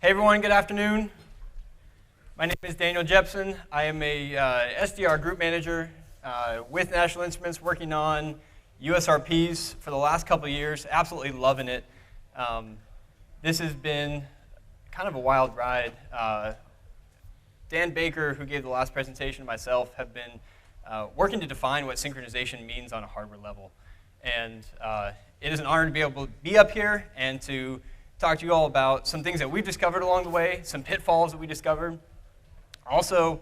Hey everyone, good afternoon. My name is Daniel Jepson. I am a SDR group manager with National Instruments working on USRPs for the last couple of years. Absolutely loving it. This has been kind of a wild ride. Dan Baker, who gave the last presentation, and myself have been working to define what synchronization means on a hardware level. And it is an honor to be able to be up here and to talk to you all about some things that we've discovered along the way, some pitfalls that we discovered, also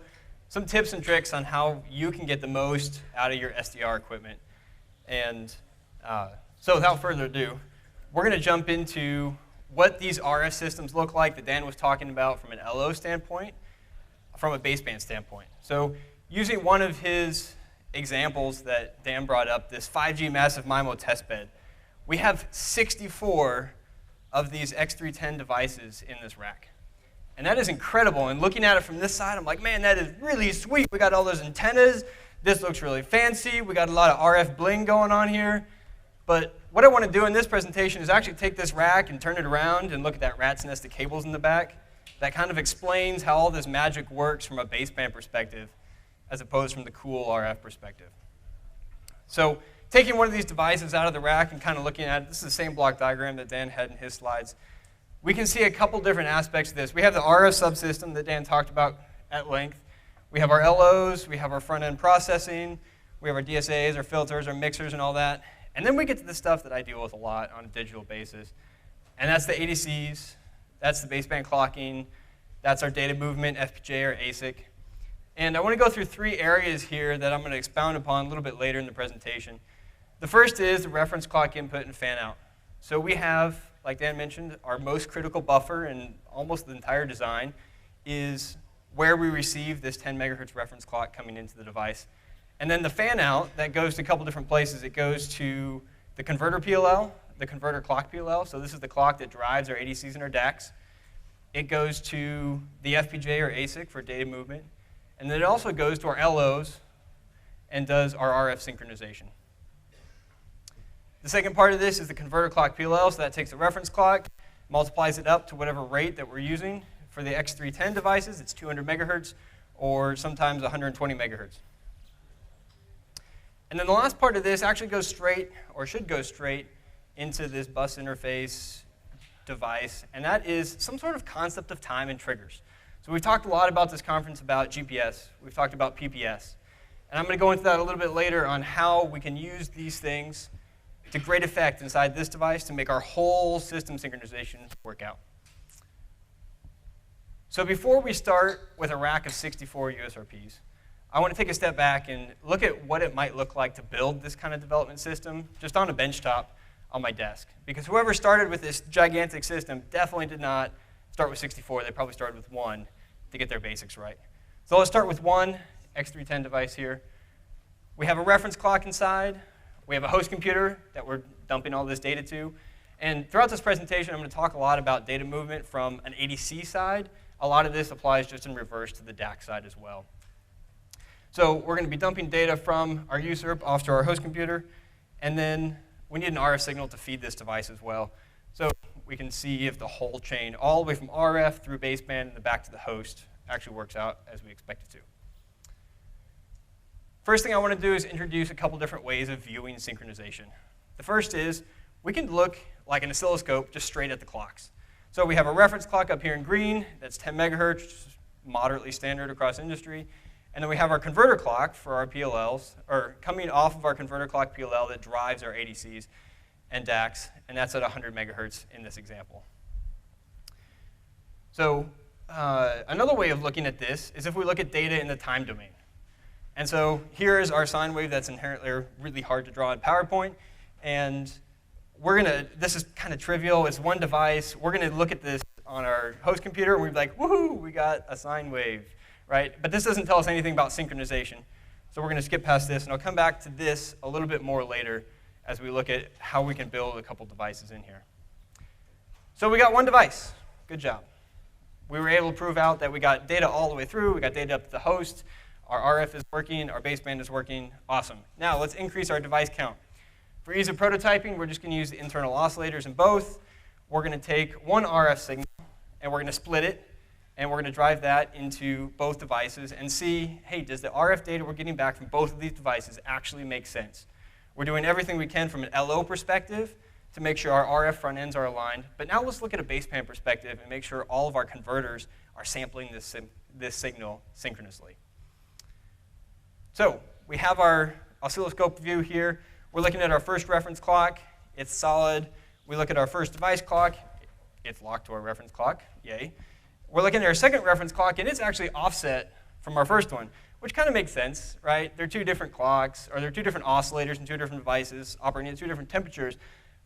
some tips and tricks on how you can get the most out of your SDR equipment. And so without further ado, we're going to jump into what these RF systems look like that Dan was talking about from an LO standpoint, from a baseband standpoint. So using one of his examples that Dan brought up, this 5G massive MIMO testbed, we have 64 of these X310 devices in this rack. And that is incredible. And looking at it from this side, I'm like, man, that is really sweet. We got all those antennas. This looks really fancy. We got a lot of RF bling going on here. But what I want to do in this presentation is actually take this rack and turn it around and look at that rat's nest of cables in the back. That kind of explains how all this magic works from a baseband perspective as opposed from the cool RF perspective. So taking one of these devices out of the rack and kind of looking at it, this is the same block diagram that Dan had in his slides. We can see a couple different aspects of this. We have the Rf Subsystem that Dan talked about at length. We have our LOs, we have our front-end processing, we have our DSAs, our filters, our mixers, and all that. And then we get to the stuff that I deal with a lot on a digital basis. And that's the ADCs, that's the baseband clocking, that's our data movement, FPGA or ASIC. And I want to go through three areas here that I'm going to expound upon a little bit later in the presentation. The first is the reference clock input and fan out. So we have, like Dan mentioned, our most critical buffer in almost the entire design is where we receive this 10 megahertz reference clock coming into the device. And then the fan out, that goes to a couple different places. It goes to the converter PLL, the converter clock PLL. So this is the clock that drives our ADCs and our DACs. It goes to the FPGA or ASIC for data movement. And then it also goes to our LOs and does our RF synchronization. The second part of this is the converter clock PLL, so that takes the reference clock, multiplies it up to whatever rate that we're using. For the X310 devices, it's 200 megahertz, or sometimes 120 megahertz. And then the last part of this actually goes straight, or should go straight, into this bus interface device, and that is some sort of concept of time and triggers. So we've talked a lot about this conference about GPS. We've talked about PPS. And I'm going to go into that a little bit later on how we can use these things to great effect inside this device to make our whole system synchronization work out. So before we start with a rack of 64 USRPs, I want to take a step back and look at what it might look like to build this kind of development system just on a benchtop on my desk. Because whoever started with this gigantic system definitely did not start with 64. They probably started with 1 to get their basics right. So let's start with one X310 device here. We have a reference clock inside. We have a host computer that we're dumping all this data to. And throughout this presentation, I'm going to talk a lot about data movement from an ADC side. A lot of this applies just in reverse to the DAC side as well. So we're going to be dumping data from our USRP off to our host computer. And then we need an RF signal to feed this device as well. So we can see if the whole chain, all the way from RF through baseband and then back to the host, actually works out as we expect it to. First thing I want to do is introduce a couple different ways of viewing synchronization. The first is we can look like an oscilloscope just straight at the clocks. So we have a reference clock up here in green. That's 10 megahertz, moderately standard across industry. And then we have our converter clock for our PLLs, or coming off of our converter clock PLL that drives our ADCs and DACs, and that's at 100 megahertz in this example. So another way of looking at this is if we look at data in the time domain. And so here is our sine wave that's inherently really hard to draw in PowerPoint. And this is kind of trivial. It's one device. We're going to look at this on our host computer, and we're like, woohoo, we got a sine wave, right? But this doesn't tell us anything about synchronization. So we're going to skip past this, and I'll come back to this a little bit more later as we look at how we can build a couple devices in here. So we got one device. Good job. We were able to prove out that we got data all the way through. We got data up to the host. Our RF is working. Our baseband is working. Awesome. Now let's increase our device count. For ease of prototyping, we're just going to use the internal oscillators in both. We're going to take one RF signal and we're going to split it, and we're going to drive that into both devices and see, hey, does the RF data we're getting back from both of these devices actually make sense? We're doing everything we can from an LO perspective to make sure our RF front ends are aligned. But now let's look at a baseband perspective and make sure all of our converters are sampling this signal synchronously. So we have our oscilloscope view here. We're looking at our first reference clock. It's solid. We look at our first device clock. It's locked to our reference clock. Yay. We're looking at our second reference clock, and it's actually offset from our first one, which kind of makes sense, right? They're two different clocks, or they're two different oscillators and two different devices operating at two different temperatures.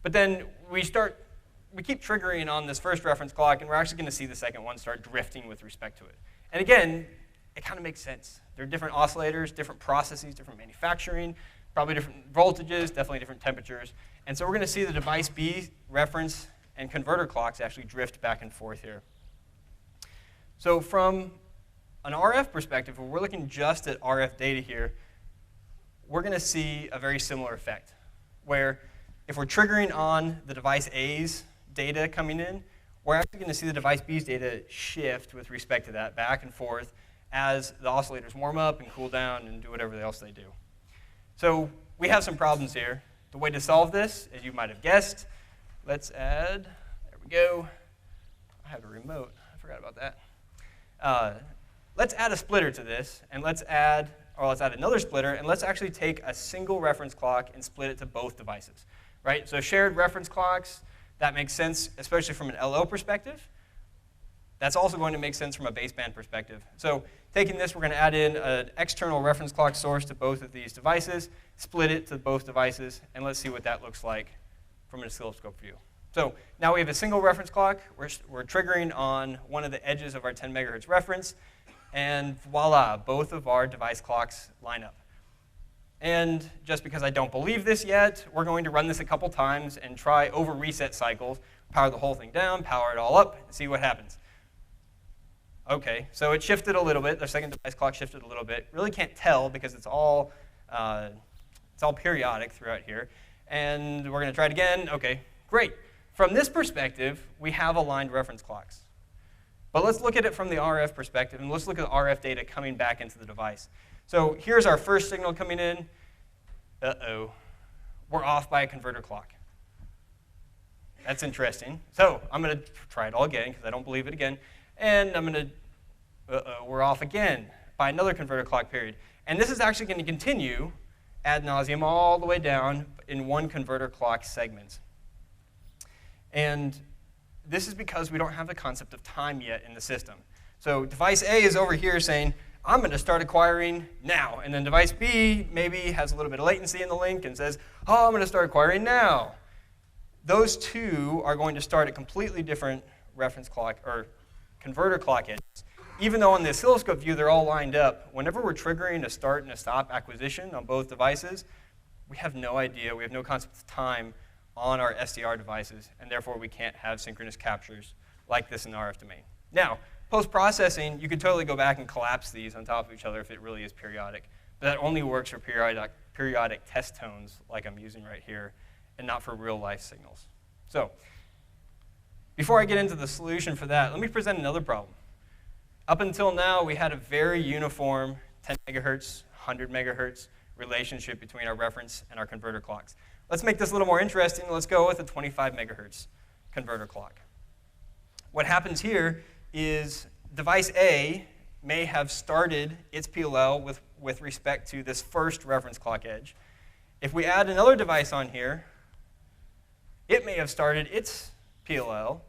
But then we keep triggering on this first reference clock, and we're actually going to see the second one start drifting with respect to it. And again, it kind of makes sense. They're different oscillators, different processes, different manufacturing, probably different voltages, definitely different temperatures. And so we're going to see the device B reference and converter clocks actually drift back and forth here. So from an RF perspective, when we're looking just at RF data here, we're going to see a very similar effect, where if we're triggering on the device A's data coming in, we're actually going to see the device B's data shift with respect to that back and forth as the oscillators warm up and cool down and do whatever else they do. So we have some problems here. The way to solve this, as you might have guessed, let's add, there we go. I have a remote, I forgot about that. Let's add a splitter to this, and let's add another splitter, and let's actually take a single reference clock and split it to both devices, right? So shared reference clocks, that makes sense, especially from an LO perspective. That's also going to make sense from a baseband perspective. So taking this, we're going to add in an external reference clock source to both of these devices, split it to both devices, and let's see what that looks like from an oscilloscope view. So now we have a single reference clock. We're triggering on one of the edges of our 10 megahertz reference, and voila, both of our device clocks line up. And just because I don't believe this yet, we're going to run this a couple times and try over reset cycles, power the whole thing down, power it all up, and see what happens. Okay, so it shifted a little bit. The second device clock shifted a little bit. Really can't tell because it's all periodic throughout here. And we're going to try it again. Okay, great. From this perspective, we have aligned reference clocks. But let's look at it from the RF perspective, and let's look at the RF data coming back into the device. So here's our first signal coming in. Uh-oh, we're off by a converter clock. That's interesting. So I'm going to try it all again, because I don't believe it again. And I'm going to, we're off again by another converter clock period. And this is actually going to continue ad nauseum all the way down in one converter clock segment. And this is because we don't have the concept of time yet in the system. So device A is over here saying, I'm going to start acquiring now. And then device B maybe has a little bit of latency in the link and says, oh, I'm going to start acquiring now. Those two are going to start at completely different reference clock or converter clock edges. Even though on the oscilloscope view they're all lined up, whenever we're triggering a start and a stop acquisition on both devices, we have no idea, we have no concept of time on our SDR devices, and therefore we can't have synchronous captures like this in the RF domain. Now, post-processing, you could totally go back and collapse these on top of each other if it really is periodic, but that only works for periodic test tones like I'm using right here, and not for real-life signals. So, before I get into the solution for that, let me present another problem. Up until now, we had a very uniform 10 megahertz, 100 megahertz relationship between our reference and our converter clocks. Let's make this a little more interesting. Let's go with a 25 megahertz converter clock. What happens here is device A may have started its PLL with respect to this first reference clock edge. If we add another device on here, it may have started its PLL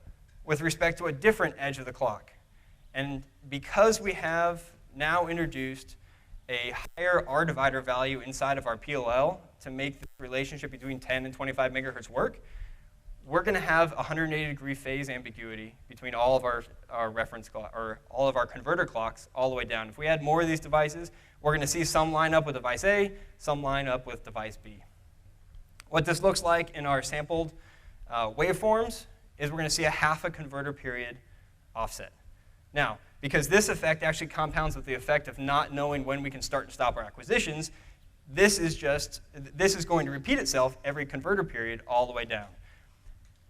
with respect to a different edge of the clock. And because we have now introduced a higher R divider value inside of our PLL to make the relationship between 10 and 25 megahertz work, we're going to have 180-degree phase ambiguity between all of our reference clock, or all of our converter clocks all the way down. If we add more of these devices, we're going to see some line up with device A, some line up with device B. What this looks like in our sampled waveforms is we're going to see a half a converter period offset. Now, because this effect actually compounds with the effect of not knowing when we can start and stop our acquisitions, this is going to repeat itself every converter period all the way down.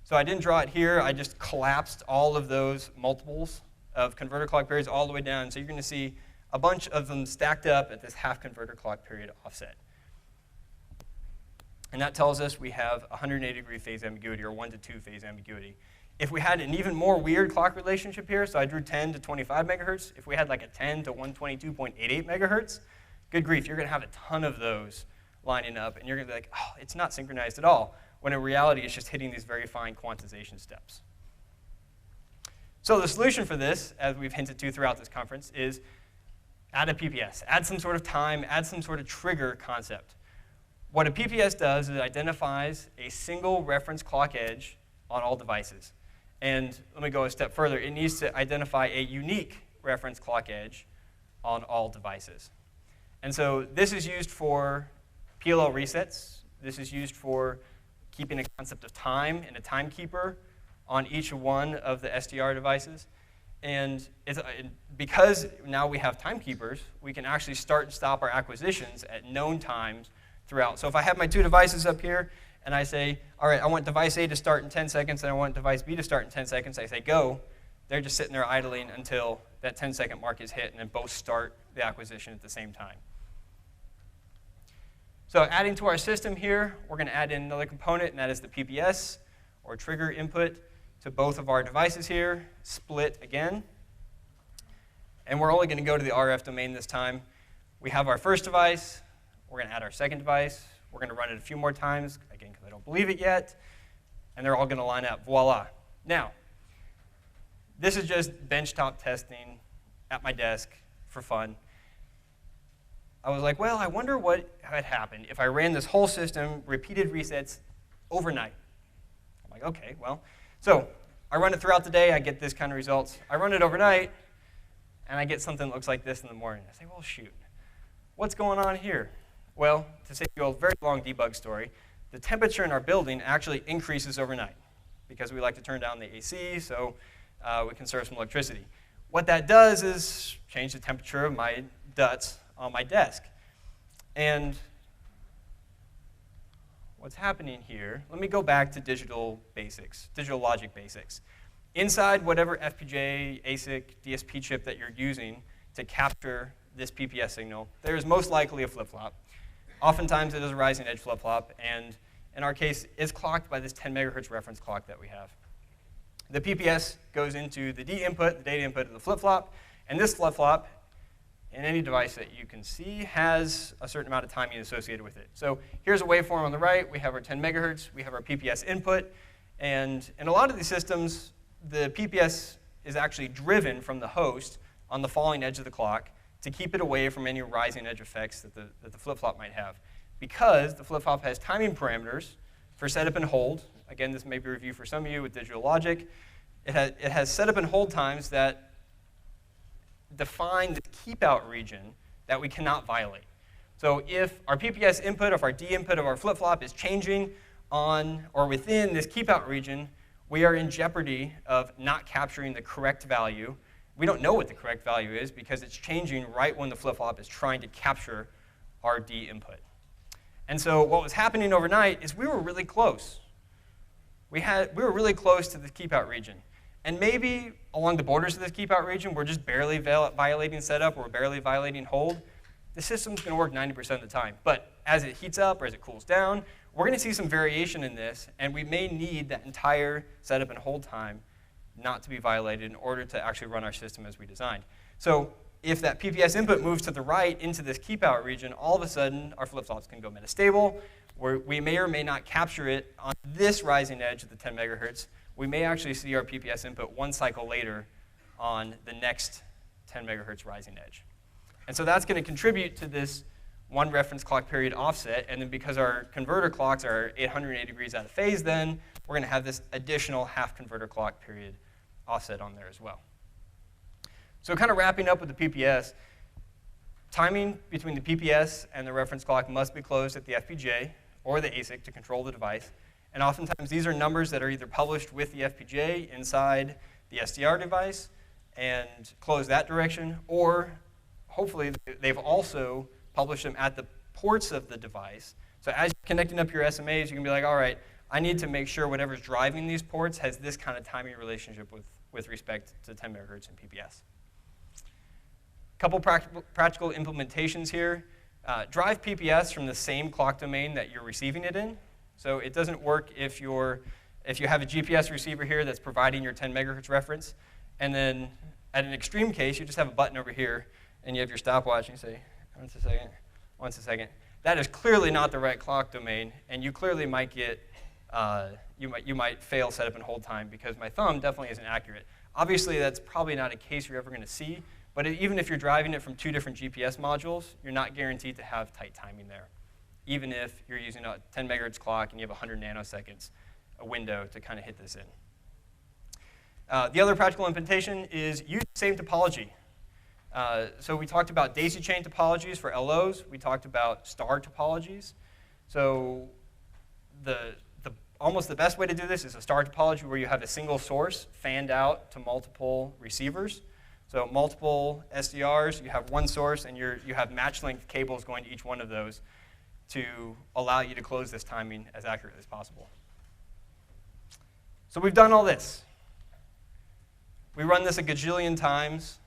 So I didn't draw it here. I just collapsed all of those multiples of converter clock periods all the way down. So you're going to see a bunch of them stacked up at this half converter clock period offset. And that tells us we have 180-degree phase ambiguity, or 1 to 2 phase ambiguity. If we had an even more weird clock relationship here, so I drew 10 to 25 megahertz, if we had like a 10 to 122.88 megahertz, good grief, you're going to have a ton of those lining up, and you're going to be like, oh, it's not synchronized at all, when in reality it's just hitting these very fine quantization steps. So the solution for this, as we've hinted to throughout this conference, is add a PPS. Add some sort of time, add some sort of trigger concept. What a PPS does is it identifies a single reference clock edge on all devices. And let me go a step further. It needs to identify a unique reference clock edge on all devices. And so this is used for PLL resets. This is used for keeping a concept of time and a timekeeper on each one of the SDR devices. And because now we have timekeepers, we can actually start and stop our acquisitions at known times throughout. So if I have my two devices up here, and I say, all right, I want device A to start in 10 seconds, and I want device B to start in 10 seconds, I say go. They're just sitting there idling until that 10-second mark is hit, and then both start the acquisition at the same time. So adding to our system here, we're going to add in another component, and that is the PPS, or trigger input, to both of our devices here, split again. And we're only going to go to the RF domain this time. We have our first device. We're going to add our second device. We're going to run it a few more times, again, because I don't believe it yet. And they're all going to line up. Voila. Now, this is just benchtop testing at my desk for fun. I was like, well, I wonder what had happened if I ran this whole system, repeated resets, overnight. I'm like, okay, well. So I run it throughout the day. I get this kind of results. I run it overnight, and I get something that looks like this in the morning. I say, well, shoot. What's going on here? Well, to save you a very long debug story, the temperature in our building actually increases overnight because we like to turn down the AC so we conserve some electricity. What that does is change the temperature of my DUTs on my desk. And what's happening here, let me go back to digital basics, digital logic basics. Inside whatever FPGA, ASIC, DSP chip that you're using to capture this PPS signal, there is most likely a flip-flop. Oftentimes it is a rising edge flip-flop, and in our case, it's clocked by this 10 megahertz reference clock that we have. The PPS goes into the D input, the data input of the flip-flop, and this flip-flop, in any device that you can see, has a certain amount of timing associated with it. So here's a waveform on the right. We have our 10 megahertz. We have our PPS input. And in a lot of these systems, the PPS is actually driven from the host on the falling edge of the clock to keep it away from any rising edge effects that the flip-flop might have. Because the flip-flop has timing parameters for setup and hold. Again, this may be a review for some of you with digital logic. It has setup and hold times that define the keep-out region that we cannot violate. So if our PPS input, if our D input of our flip-flop is changing on or within this keep-out region, we are in jeopardy of not capturing the correct value. We don't know what the correct value is because it's changing right when the flip-flop is trying to capture our D input. And so what was happening overnight is we were really close. We were really close to the keep-out region. And maybe along the borders of this keep-out region, we're just barely violating setup or barely violating hold. The system's going to work 90% of the time. But as it heats up or as it cools down, we're going to see some variation in this, and we may need that entire setup and hold time not to be violated in order to actually run our system as we designed. So if that PPS input moves to the right into this keep-out region, all of a sudden our flip-flops can go metastable. We may or may not capture it on this rising edge of the 10 megahertz. We may actually see our PPS input one cycle later on the next 10 megahertz rising edge. And so that's going to contribute to this one reference clock period offset. And then because our converter clocks are 880 degrees out of phase then, we're going to have this additional half converter clock period offset on there as well. So kind of wrapping up with the PPS, timing between the PPS and the reference clock must be closed at the FPGA or the ASIC to control the device. And oftentimes these are numbers that are either published with the FPGA inside the SDR device and close that direction, or hopefully they've also published them at the ports of the device. So as you're connecting up your SMAs, you can be like, all right, I need to make sure whatever's driving these ports has this kind of timing relationship with respect to 10 megahertz and PPS. Couple practical implementations here. Drive PPS from the same clock domain that you're receiving it in. So it doesn't work if you have a GPS receiver here that's providing your 10 megahertz reference, and then at an extreme case, you just have a button over here, and you have your stopwatch, and you say, once a second. That is clearly not the right clock domain, and you clearly might get, you might fail setup and hold time because my thumb definitely isn't accurate. Obviously, that's probably not a case you're ever going to see, but even if you're driving it from 2 different GPS modules, you're not guaranteed to have tight timing there, even if you're using a 10 megahertz clock and you have 100 nanoseconds, a window to kind of hit this in. The other practical implementation is use the same topology. So we talked about daisy chain topologies for LOs. We talked about star topologies. So almost the best way to do this is a star topology where you have a single source fanned out to multiple receivers. So multiple SDRs, you have one source, and you have match length cables going to each one of those to allow you to close this timing as accurately as possible. So we've done all this. We run this a gajillion times.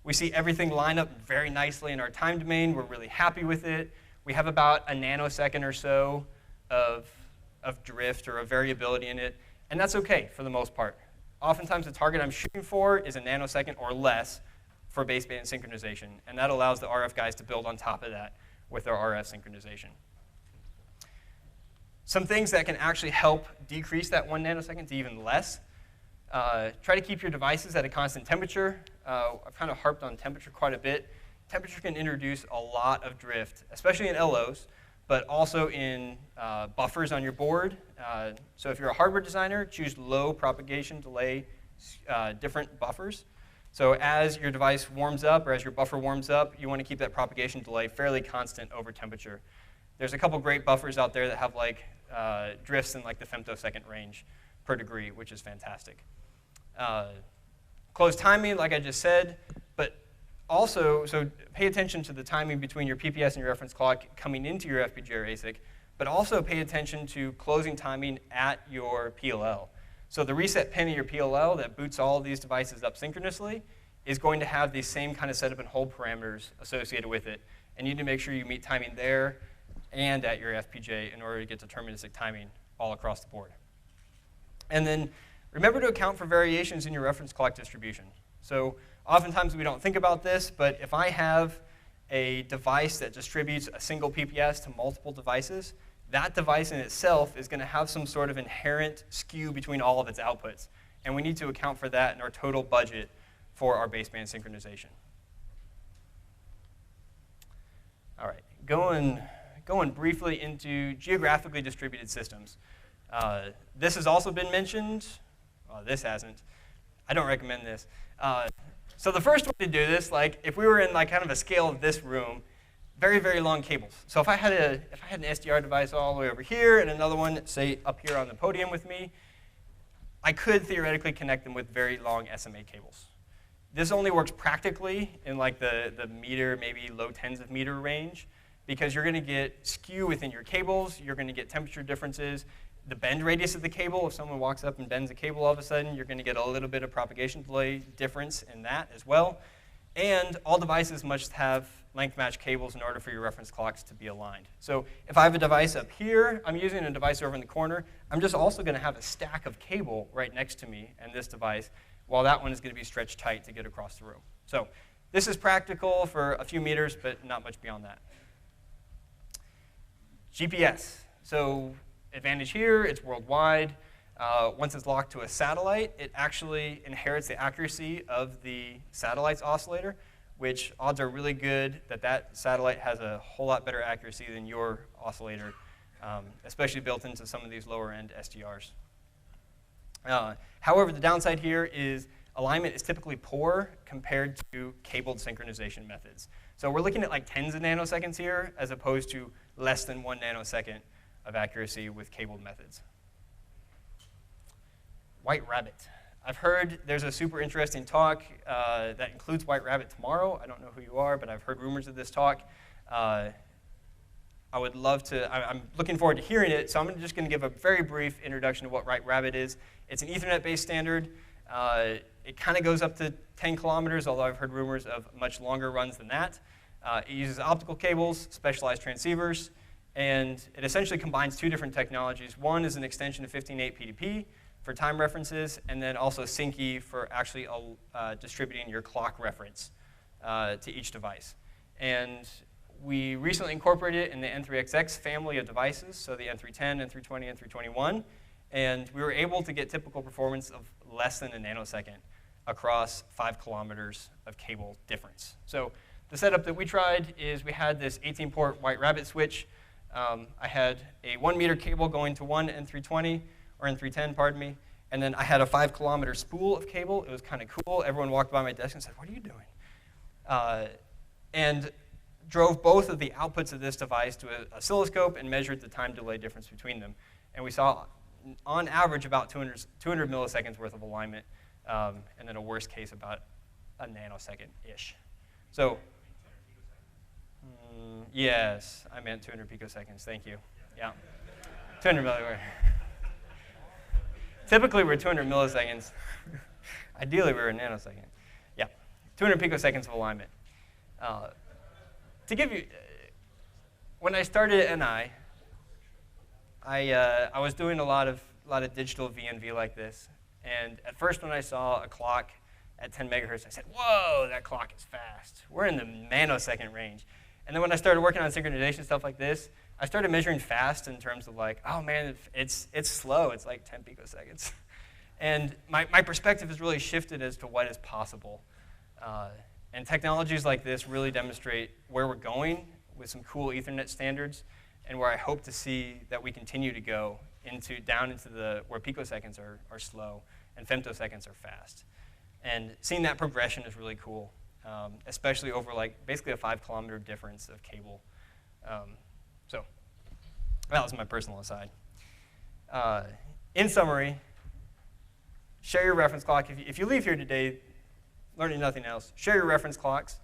We see everything line up very nicely in our time domain. We're really happy with it. We have about a nanosecond or so of drift or of variability in it, and that's okay for the most part. Oftentimes the target I'm shooting for is a nanosecond or less for baseband synchronization, and that allows the RF guys to build on top of that with their RF synchronization. Some things that can actually help decrease that 1 nanosecond to even less. Try to keep your devices at a constant temperature. I've kind of harped on temperature quite a bit. Temperature can introduce a lot of drift, especially in LOs, but also in buffers on your board. So if you're a hardware designer, choose low propagation delay different buffers. So as your device warms up or as your buffer warms up, you want to keep that propagation delay fairly constant over temperature. There's a couple great buffers out there that have like drifts in like the femtosecond range per degree, which is fantastic. Close timing, like I just said, but also, so pay attention to the timing between your PPS and your reference clock coming into your FPGA or ASIC, but also pay attention to closing timing at your PLL. So the reset pin of your PLL that boots all of these devices up synchronously is going to have these same kind of setup and hold parameters associated with it. And you need to make sure you meet timing there and at your FPGA in order to get deterministic timing all across the board. And then remember to account for variations in your reference clock distribution. So oftentimes we don't think about this, but if I have a device that distributes a single PPS to multiple devices, that device in itself is going to have some sort of inherent skew between all of its outputs. And we need to account for that in our total budget for our baseband synchronization. All right, going briefly into geographically distributed systems. This has also been mentioned. Well, this hasn't. I don't recommend this. So the first way to do this, like if we were in like kind of a scale of this room, very, very long cables. So if I had an SDR device all the way over here and another one, say, up here on the podium with me, I could theoretically connect them with very long SMA cables. This only works practically in like the meter, maybe low tens of meter range, because you're going to get skew within your cables, you're going to get temperature differences, the bend radius of the cable, if someone walks up and bends the cable all of a sudden, you're going to get a little bit of propagation delay difference in that as well. And all devices must have length match cables in order for your reference clocks to be aligned. So if I have a device up here, I'm using a device over in the corner, I'm just also going to have a stack of cable right next to me and this device, while that one is going to be stretched tight to get across the room. So this is practical for a few meters, but not much beyond that. GPS. So advantage here, it's worldwide. Once it's locked to a satellite, it actually inherits the accuracy of the satellite's oscillator, which odds are really good that that satellite has a whole lot better accuracy than your oscillator, especially built into some of these lower-end SDRs. However, the downside here is alignment is typically poor compared to cabled synchronization methods. So we're looking at like tens of nanoseconds here, as opposed to less than 1 nanosecond of accuracy with cabled methods. White Rabbit. I've heard there's a super interesting talk that includes White Rabbit tomorrow. I don't know who you are, but I've heard rumors of this talk. I would love to, I'm looking forward to hearing it, so I'm just going to give a very brief introduction to what Rabbit is. It's an Ethernet-based standard. It kind of goes up to 10 kilometers, although I've heard rumors of much longer runs than that. It uses optical cables, specialized transceivers, and it essentially combines two different technologies. One is an extension of 15.8 PDP for time references, and then also Syncy for actually distributing your clock reference to each device. And we recently incorporated it in the N3XX family of devices, so the N310, N320, N321, and we were able to get typical performance of less than a nanosecond across 5 kilometers of cable difference. So the setup that we tried is we had this 18-port White Rabbit switch. I had a 1 meter cable going to one N320, or N310, pardon me, and then I had a 5 kilometer spool of cable. It was kind of cool. Everyone walked by my desk and said, "What are you doing?" And drove both of the outputs of this device to an oscilloscope and measured the time delay difference between them. And we saw, on average, about 200 milliseconds worth of alignment, and then a worst case about a nanosecond-ish. So, yes, I meant 200 picoseconds. Thank you. Yeah, 200 milliseconds. Typically, we're 200 milliseconds. Ideally, we're a nanosecond. Yeah, 200 picoseconds of alignment. To give you, when I started at NI, I was doing a lot of digital VNV like this, and at first when I saw a clock at 10 megahertz, I said, "Whoa, that clock is fast. We're in the nanosecond range." And then when I started working on synchronization stuff like this, I started measuring fast in terms of like, oh man, it's slow. It's like 10 picoseconds. And my perspective has really shifted as to what is possible. And technologies like this really demonstrate where we're going with some cool Ethernet standards, and where I hope to see that we continue to go down into where picoseconds are slow and femtoseconds are fast. And seeing that progression is really cool, especially over like basically a 5 kilometer difference of cable. So that was my personal aside. In summary, share your reference clock. If you leave here today learning nothing else, share your reference clocks,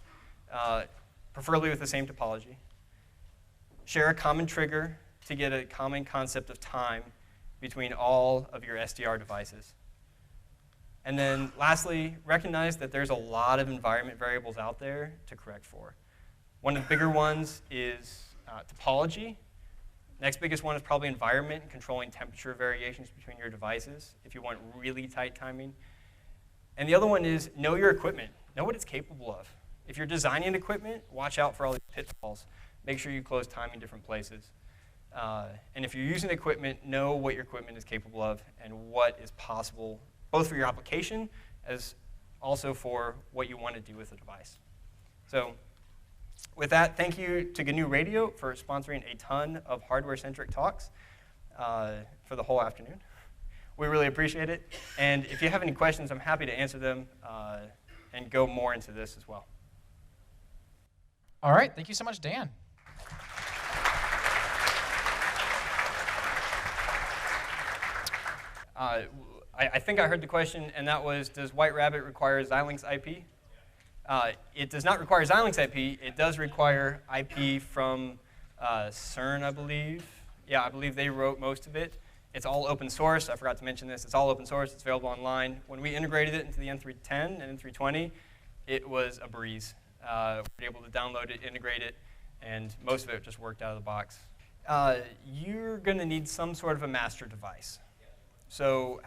preferably with the same topology. Share a common trigger to get a common concept of time between all of your SDR devices. And then lastly, recognize that there's a lot of environment variables out there to correct for. One of the bigger ones is topology. Next biggest one is probably environment and controlling temperature variations between your devices if you want really tight timing. And the other one is know your equipment. Know what it's capable of. If you're designing equipment, watch out for all these pitfalls. Make sure you close time in different places. And if you're using equipment, know what your equipment is capable of and what is possible, both for your application as also for what you want to do with the device. So with that, thank you to GNU Radio for sponsoring a ton of hardware-centric talks for the whole afternoon. We really appreciate it. And if you have any questions, I'm happy to answer them and go more into this as well. All right. Thank you so much, Dan. I think I heard the question, and that was, does White Rabbit require Xilinx IP? It does not require Xilinx IP. It does require IP from CERN, I believe. Yeah, I believe they wrote most of it. It's all open source. I forgot to mention this. It's all open source. It's available online. When we integrated it into the N310 and N320, it was a breeze. We were able to download it, integrate it, and most of it just worked out of the box. You're going to need some sort of a master device. So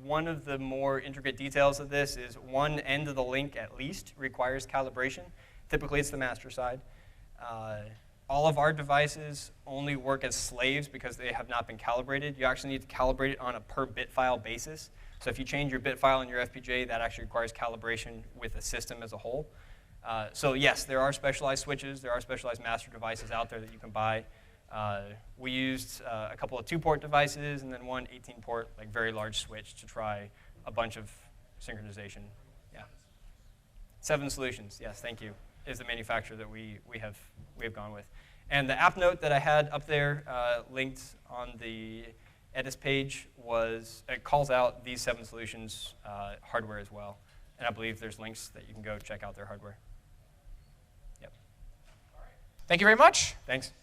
one of the more intricate details of this is one end of the link at least requires calibration. Typically, it's the master side. All of our devices only work as slaves because they have not been calibrated. You actually need to calibrate it on a per bit file basis. So if you change your bit file in your FPGA, that actually requires calibration with the system as a whole. So yes, there are specialized switches. There are specialized master devices out there that you can buy. We used a couple of 2-port devices and then one 18-port, like very large switch to try a bunch of synchronization. Yeah, 7 Solutions. Yes, thank you. Is the manufacturer that we have gone with. And the app note that I had up there linked on the Edis page it calls out these 7 Solutions hardware as well. And I believe there's links that you can go check out their hardware. Yep. Thank you very much. Thanks.